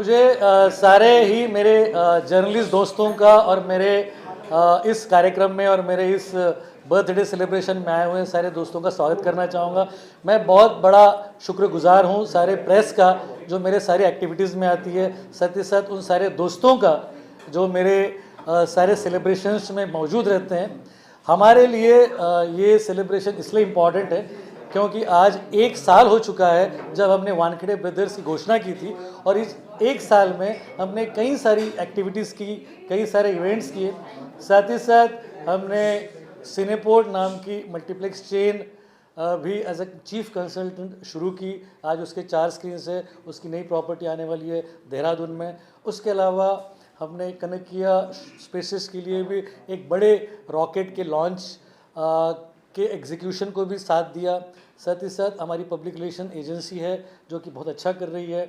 मुझे सारे ही मेरे जर्नलिस्ट दोस्तों का और मेरे इस कार्यक्रम में और मेरे इस बर्थडे सेलिब्रेशन में आए हुए सारे दोस्तों का स्वागत करना चाहूँगा। मैं बहुत बड़ा शुक्रगुजार हूँ सारे प्रेस का जो मेरे सारी एक्टिविटीज़ में आती है, साथ ही साथ उन सारे दोस्तों का जो मेरे सारे सेलिब्रेशंस में मौजूद रहते हैं। हमारे लिए ये सेलिब्रेशन इसलिए इम्पॉर्टेंट है क्योंकि आज 1 साल हो चुका है जब हमने वानखेड़े ब्रदर्स की घोषणा की थी और इस 1 साल में हमने कई सारी एक्टिविटीज़ की, कई सारे इवेंट्स किए। साथ ही साथ हमने सिनेपोर्ट नाम की मल्टीप्लेक्स चेन भी एज अ चीफ कंसल्टेंट शुरू की। आज उसके 4 स्क्रीन्स है, उसकी नई प्रॉपर्टी आने वाली है देहरादून में। उसके अलावा हमने कनकिया स्पेसेस के लिए भी एक बड़े रॉकेट के लॉन्च के एग्जीक्यूशन को भी साथ दिया। साथ ही साथ हमारी पब्लिक रिलेशन एजेंसी है जो कि बहुत अच्छा कर रही है।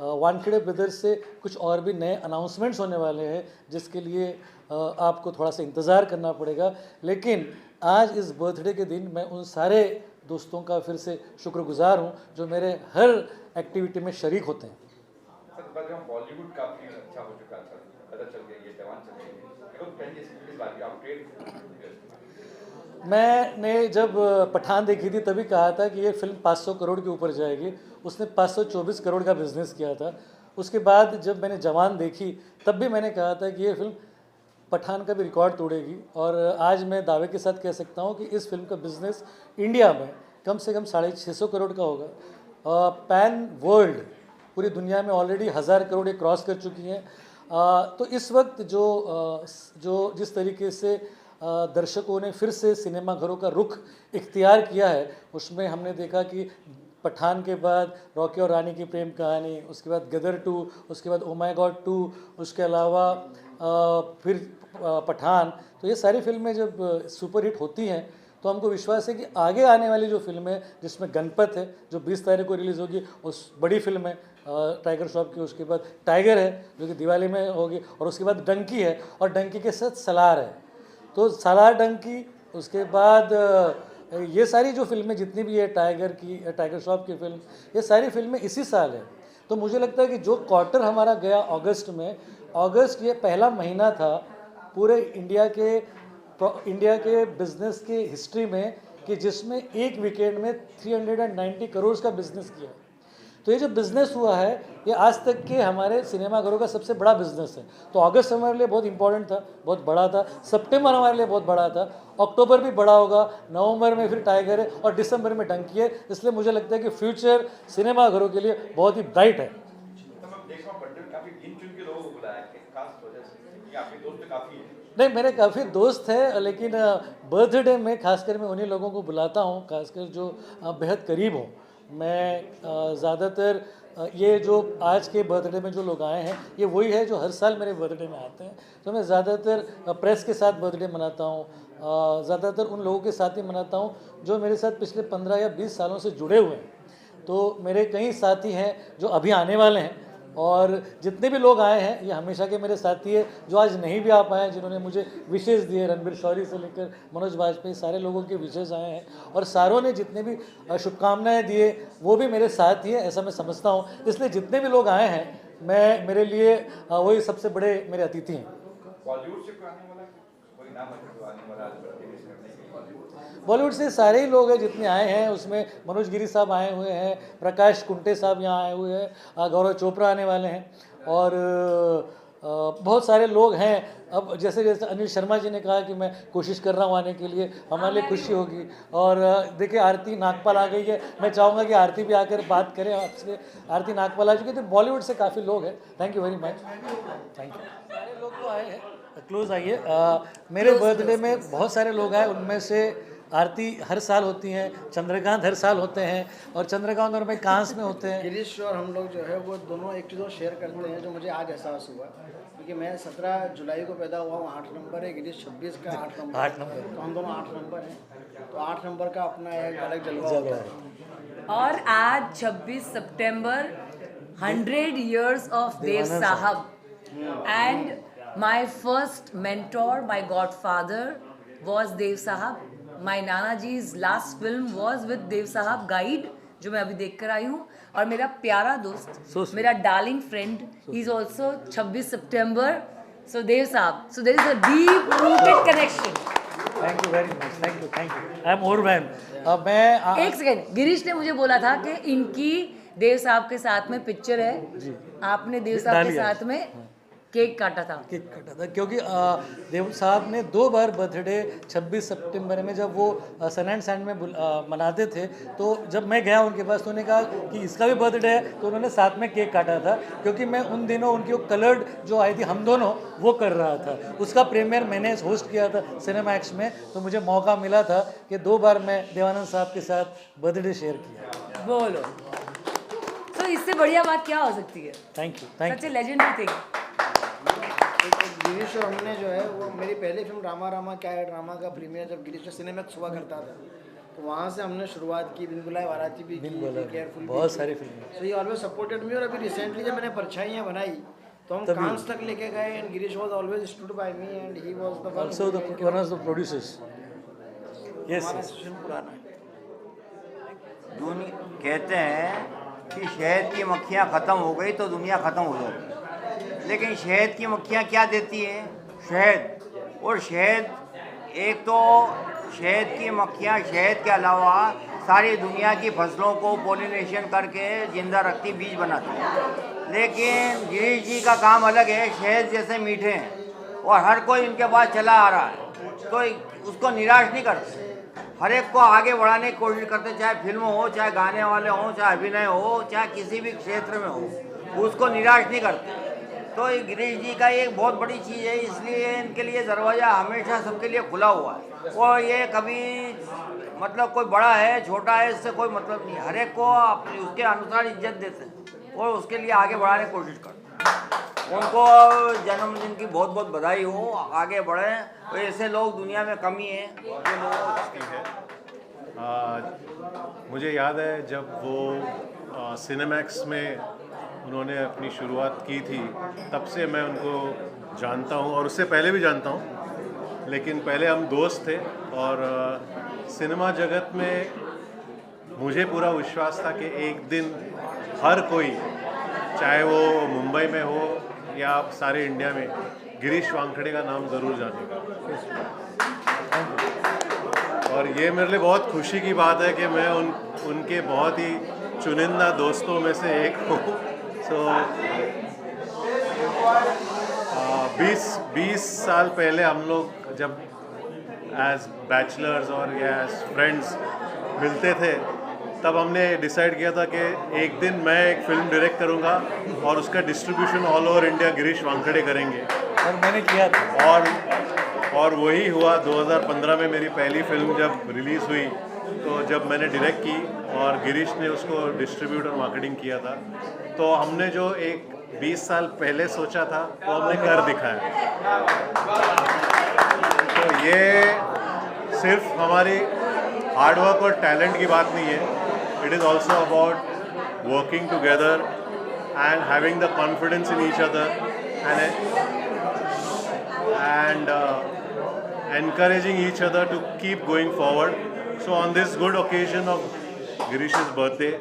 वानखेड़े ब्रदर्स से कुछ और भी नए अनाउंसमेंट्स होने वाले हैं जिसके लिए आपको थोड़ा सा इंतज़ार करना पड़ेगा। लेकिन आज इस बर्थडे के दिन मैं उन सारे दोस्तों का फिर से शुक्रगुजार हूँ जो मेरे हर एक्टिविटी में शरीक होते हैं। बॉलीवुड काफी अच्छा हो चुका है, पता चल गया ये जवान चल गई मैंने जब पठान देखी थी तभी कहा था कि ये फिल्म 500 करोड़ के ऊपर जाएगी। उसने 524 करोड़ का बिजनेस किया था। उसके बाद जब मैंने जवान देखी तब भी मैंने कहा था कि ये फिल्म पठान का भी रिकॉर्ड तोड़ेगी। और आज मैं दावे के साथ कह सकता हूँ कि इस फिल्म का बिजनेस इंडिया में कम से कम 650 करोड़ का होगा। पैन वर्ल्ड पूरी दुनिया में ऑलरेडी 1000 करोड़ ये क्रॉस कर चुकी हैं। तो इस वक्त जो जिस तरीके से दर्शकों ने फिर से सिनेमा घरों का रुख इख्तियार किया है, उसमें हमने देखा कि पठान के बाद रॉकी और रानी की प्रेम कहानी, उसके बाद गदर 2, उसके बाद ओ माय गॉड 2, उसके अलावा फिर पठान। तो ये सारी फिल्में जब सुपर हिट होती हैं तो हमको विश्वास है कि आगे आने वाली जो फिल्म है जिसमें गणपत है जो 20 तारीख को रिलीज़ होगी, उस बड़ी फिल्म है टाइगर श्रॉफ की। उसके बाद टाइगर है जो कि दिवाली में होगी, और उसके बाद डंकी है, और डंकी के साथ सलार है। तो सलार, डंकी, उसके बाद ये सारी जो फिल्में जितनी भी है टाइगर श्रॉफ की फिल्म, ये सारी फिल्में इसी साल है। तो मुझे लगता है कि जो क्वार्टर हमारा गया अगस्त में, अगस्त ये पहला महीना था पूरे इंडिया के बिजनेस के हिस्ट्री में कि जिसमें एक वीकेंड में 390 करोड़ का बिजनेस किया। तो ये जो बिज़नेस हुआ है ये आज तक के हमारे सिनेमाघरों का सबसे बड़ा बिज़नेस है। तो अगस्त हमारे लिए बहुत इंपॉर्टेंट था, बहुत बड़ा था। सितंबर हमारे लिए बहुत बड़ा था, अक्टूबर भी बड़ा होगा, नवंबर में फिर टाइगर है, और दिसंबर में डंकी है। इसलिए मुझे लगता है कि फ्यूचर सिनेमाघरों के लिए बहुत ही ब्राइट है। नहीं, मेरे काफ़ी दोस्त हैं, लेकिन बर्थडे में खासकर मैं उन्हीं लोगों को बुलाता हूँ, खासकर जो बेहद करीब हो। मैं ज़्यादातर ये जो आज के बर्थडे में जो लोग आए हैं ये वही है जो हर साल मेरे बर्थडे में आते हैं। तो मैं ज़्यादातर प्रेस के साथ बर्थडे मनाता हूँ, ज़्यादातर उन लोगों के साथ ही मनाता हूँ जो मेरे साथ पिछले 15 या 20 सालों से जुड़े हुए हैं। तो मेरे कई साथी हैं जो अभी आने वाले हैं, और जितने भी लोग आए हैं ये हमेशा के मेरे साथी है। जो आज नहीं भी आ पाए, जिन्होंने मुझे विशेष दिए, रणबीर शौरी से लेकर मनोज वाजपेयी, सारे लोगों के विशेष आए हैं, और सारों ने जितने भी शुभकामनाएं दिए वो भी मेरे साथ ही है, ऐसा मैं समझता हूँ। इसलिए जितने भी लोग आए हैं मेरे लिए वही सबसे बड़े मेरे अतिथि हैं। बॉलीवुड से सारे ही लोग हैं जितने आए हैं, उसमें मनोज गिरी साहब आए हुए हैं, प्रकाश कुंटे साहब यहाँ आए हुए हैं, गौरव चोपड़ा आने वाले हैं, और बहुत सारे लोग हैं। अब जैसे जैसे अनिल शर्मा जी ने कहा कि मैं कोशिश कर रहा हूँ आने के लिए, हमारे लिए खुशी होगी। और देखिए आरती नागपाल आ गई है, मैं चाहूँगा कि आरती भी आकर बात करें आपसे। आरती नागपाल आ चुकी है। तो बॉलीवुड से काफ़ी लोग हैं। Thank you very much. Thank you. सारे लोग तो आए हैं, क्लोज आइए। मेरे बर्थडे में बहुत सारे लोग आए, उनमें से आरती हर साल होती हैं, चंद्रकांत हर साल होते हैं, और चंद्रकांत और मैं कांस में होते हैं। गिरीश और हम लोग जो है वो दोनों एक चीज़ शेयर करते हैं जो मुझे आज एहसास हुआ, क्योंकि मैं 17 जुलाई को पैदा हुआ हूँ, 8 नंबर है, गिरीश 26 का 8 नंबर, तो हम दोनों 8 नंबर हैं। तो 8 नंबर का अपना एक अलग जलवा होता है। और आज 26 सितंबर 100 years of Dev Sahab, and my first mentor, my godfather was Dev Sahab. My Nana ji's last film was with Dev Sahab Guide, जो मैं अभी देख कर आई हूँ। और मेरा प्यारा दोस्त, मेरा darling friend, he is also 26 सितंबर, so Dev Sahab, so there is a deep rooted connection. Thank you very much, thank you, thank you. I am overwhelmed. अब मैं एक सेकेंड, गिरीश ने मुझे बोला था कि इनकी देव साहब के साथ में पिक्चर है, आपने देव साहब के डालिया। साथ में केक काटा था। केक काटा था क्योंकि देव साहब ने 2 बार बर्थडे 26 सितंबर में जब वो सन एंड सैंड में मनाते थे, तो जब मैं गया उनके पास तो उन्होंने कहा कि इसका भी बर्थडे है, तो उन्होंने साथ में केक काटा था। क्योंकि मैं उन दिनों उनकी वो कलर्ड जो आई थी हम दोनों, वो कर रहा था, उसका प्रीमियर मैंने होस्ट किया था सिनेमैक्स में, तो मुझे मौका मिला था कि 2 बार मैं देवानंद साहब के साथ बर्थडे शेयर किया। बोलो, तो इससे बढ़िया बात क्या हो सकती है? Thank you, thank such A legendary thing. Girish और हमने जो है वो मेरी पहली फिल्म रामा रामा क्या है ड्रामा का प्रीमियर जब गिरीश सिनेमैक्स हुआ करता था, तो वहाँ से हमने शुरुआत की। बिन बुलाए बाराती भी की, केयरफुल, बहुत सारी फिल्में। सो ही ऑलवेज सपोर्टेड मी। और अभी रिसेंटली जब मैंने परछाइयाँ बनाई तो हम कांस तक लेके गए, and Girish was always stood by me, and he was the also one of the producers. Yes, पुराना कहते हैं कि शहद की मक्खियाँ ख़त्म हो गई तो दुनिया ख़त्म हो जाती है, लेकिन शहद की मक्खियाँ क्या देती है? शहद। और शहद, एक तो शहद की मक्खियाँ शहद के अलावा सारी दुनिया की फसलों को पोलिनेशन करके जिंदा रखती, बीज बनाती है। लेकिन गिरीश जी का काम अलग है, शहद जैसे मीठे हैं और हर कोई इनके पास चला आ रहा है, तो उसको निराश नहीं करते, हर एक को आगे बढ़ाने की कोशिश करते, चाहे फिल्म हो, चाहे गाने वाले हों, चाहे अभिनय हो, चाहे किसी भी क्षेत्र में हो, उसको निराश नहीं करते। तो ये गिरीश जी का एक बहुत बड़ी चीज़ है, इसलिए इनके लिए दरवाज़ा हमेशा सबके लिए खुला हुआ है। और ये कभी मतलब कोई बड़ा है छोटा है इससे कोई मतलब नहीं, हर एक को अपनी उसके अनुसार इज्जत देते हैं और उसके लिए आगे बढ़ाने की कोशिश करते हैं। उनको जन्मदिन की बहुत बहुत बधाई हो, आगे बढ़ें। तो ऐसे लोग दुनिया में कम ही हैं जो लोग मुझे याद है जब वो सिनेमैक्स में उन्होंने अपनी शुरुआत की थी, तब से मैं उनको जानता हूँ और उससे पहले भी जानता हूँ, लेकिन पहले हम दोस्त थे। और सिनेमा जगत में मुझे पूरा विश्वास था कि एक दिन हर कोई, चाहे वो मुंबई में हो या सारे इंडिया में, गिरीश वानखेड़े का नाम ज़रूर जानेगा। और ये मेरे लिए बहुत खुशी की बात है कि मैं उनके बहुत ही चुनिंदा दोस्तों में से एक हूँ। सो 20 साल पहले हम लोग जब एज बैचलर्स और या एज फ्रेंड्स मिलते थे, तब हमने डिसाइड किया था कि एक दिन मैं एक फ़िल्म डायरेक्ट करूँगा और उसका distribution all over India Girish Wankhede करेंगे, और मैंने किया था। और वही हुआ। 2015 में मेरी पहली फिल्म जब रिलीज़ हुई, तो जब मैंने डायरेक्ट की और गिरीश ने उसको डिस्ट्रीब्यूट और मार्केटिंग किया था, तो हमने जो एक 20 साल पहले सोचा था वो हमने कर दिखाया। तो ये सिर्फ हमारी हार्डवर्क और टैलेंट की बात नहीं है, it is also about working together and having the confidence in each other and encouraging each other to keep going forward. So on this good occasion of Girish's birthday,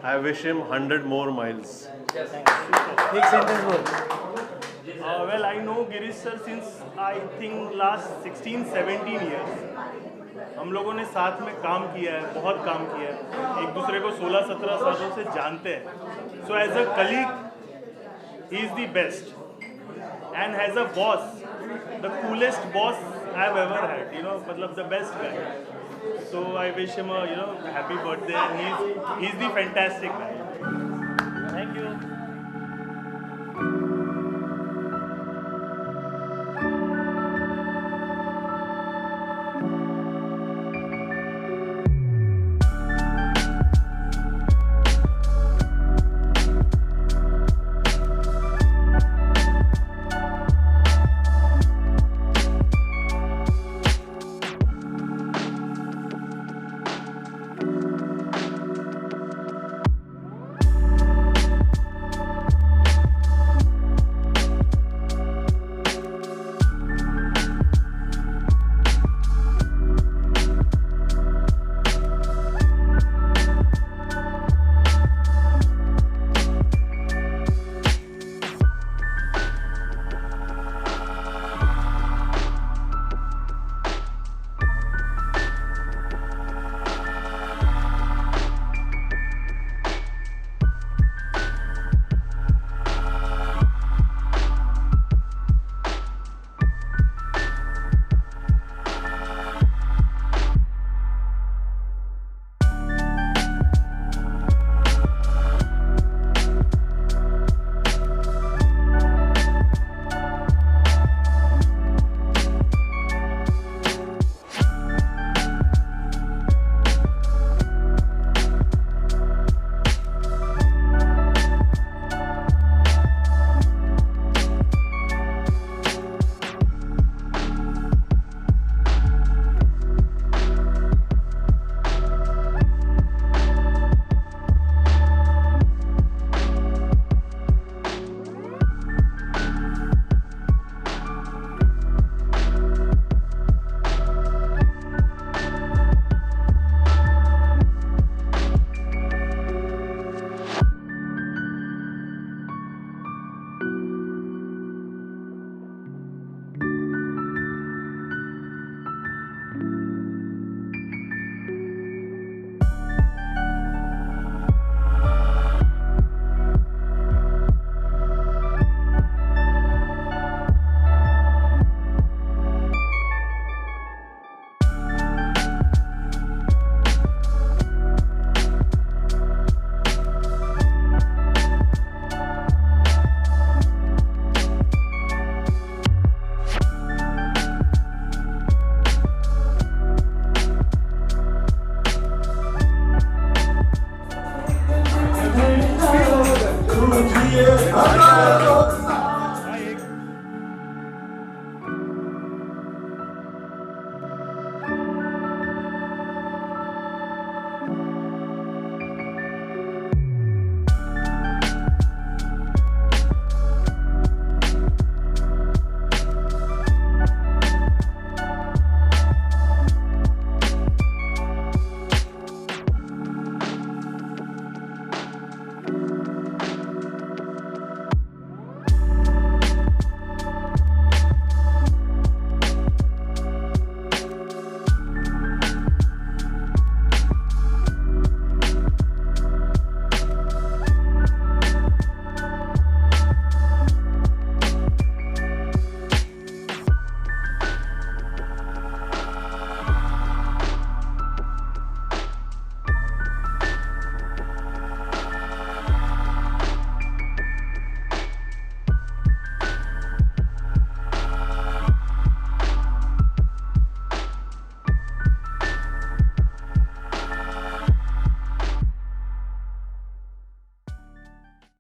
I wish him 100 more miles. एक sentence बोल। Well, I know Girish sir since I think last 16-17 years. हम लोगों ने साथ में काम किया है, बहुत काम किया है, एक दूसरे को 16-17 सालों से जानते हैं. So as a colleague, he is the best. And as a boss, the coolest boss I have ever had. You know, मतलब the best guy. So I wish him a happy birthday, and he's the fantastic guy. Thank you.